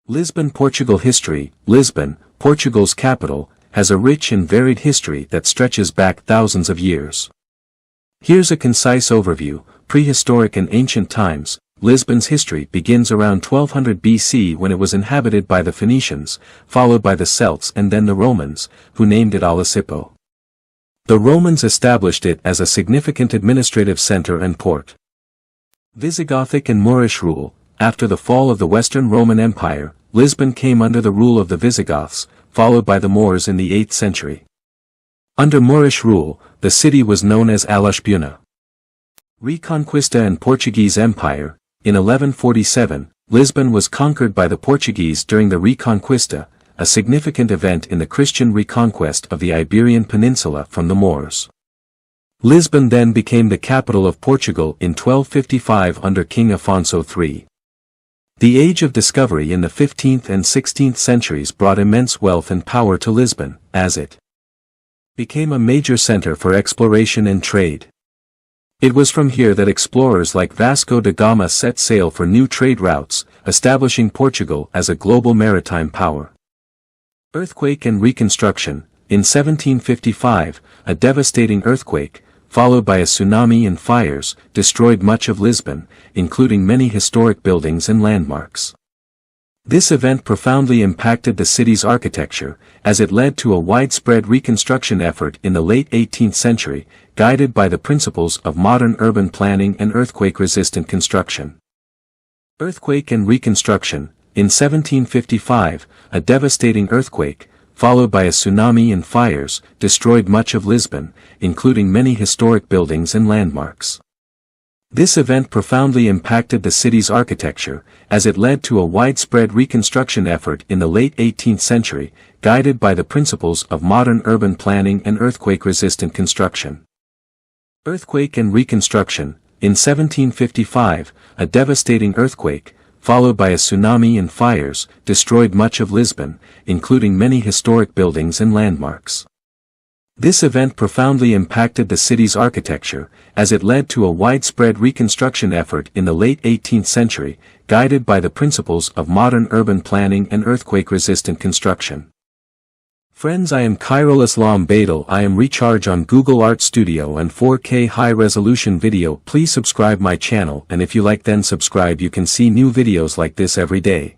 Lisbon, Portugal. History. Lisbon, Portugal's capital, has a rich and varied history that stretches back thousands of years. Here's a concise overview. Prehistoric and Ancient Times. Lisbon's history begins around 1200 BC when it was inhabited by the Phoenicians, followed by the Celts and then the Romans, who named it Olisipo. The Romans established it as a significant administrative center and port. Visigothic and Moorish Rule. After the fall of the Western Roman Empire, Lisbon came under the rule of the Visigoths, followed by the Moors in the 8th century. Under Moorish rule, the city was known as Al-Ushbuna. Reconquista and Portuguese Empire. In 1147, Lisbon was conquered by the Portuguese during the Reconquista, a significant event in the Christian reconquest of the Iberian Peninsula from the Moors. Lisbon then became the capital of Portugal in 1255 under King Afonso III. The Age of Discovery in the 15th and 16th centuries brought immense wealth and power to Lisbon, as it became a major center for exploration and trade. It was from here that explorers like Vasco da Gama set sail for new trade routes, establishing Portugal as a global maritime power. Earthquake and Reconstruction. In 1755, a devastating earthquake, followed by a tsunami and fires, destroyed much of Lisbon, including many historic buildings and landmarks. This event profoundly impacted the city's architecture, as it led to a widespread reconstruction effort in the late 18th century, guided by the principles of modern urban planning and earthquake-resistant construction. Earthquake and Reconstruction. In 1755, a devastating earthquake, followed by a tsunami and fires, destroyed much of Lisbon, including many historic buildings and landmarks. This event profoundly impacted the city's architecture, as it led to a widespread reconstruction effort in the late 18th century, guided by the principles of modern urban planning and earthquake-resistant construction. Earthquake and Reconstruction. In 1755, a devastating earthquake, followed by a tsunami and fires, destroyed much of Lisbon, including many historic buildings and landmarks. This event profoundly impacted the city's architecture, as it led to a widespread reconstruction effort in the late 18th century, guided by the principles of modern urban planning and earthquake-resistant construction. Friends, I am Khairul Islam Badol. I am Recharge on Google Art Studio and 4K high-resolution video. Please subscribe my channel, and if you like then subscribe. You can see new videos like this every day.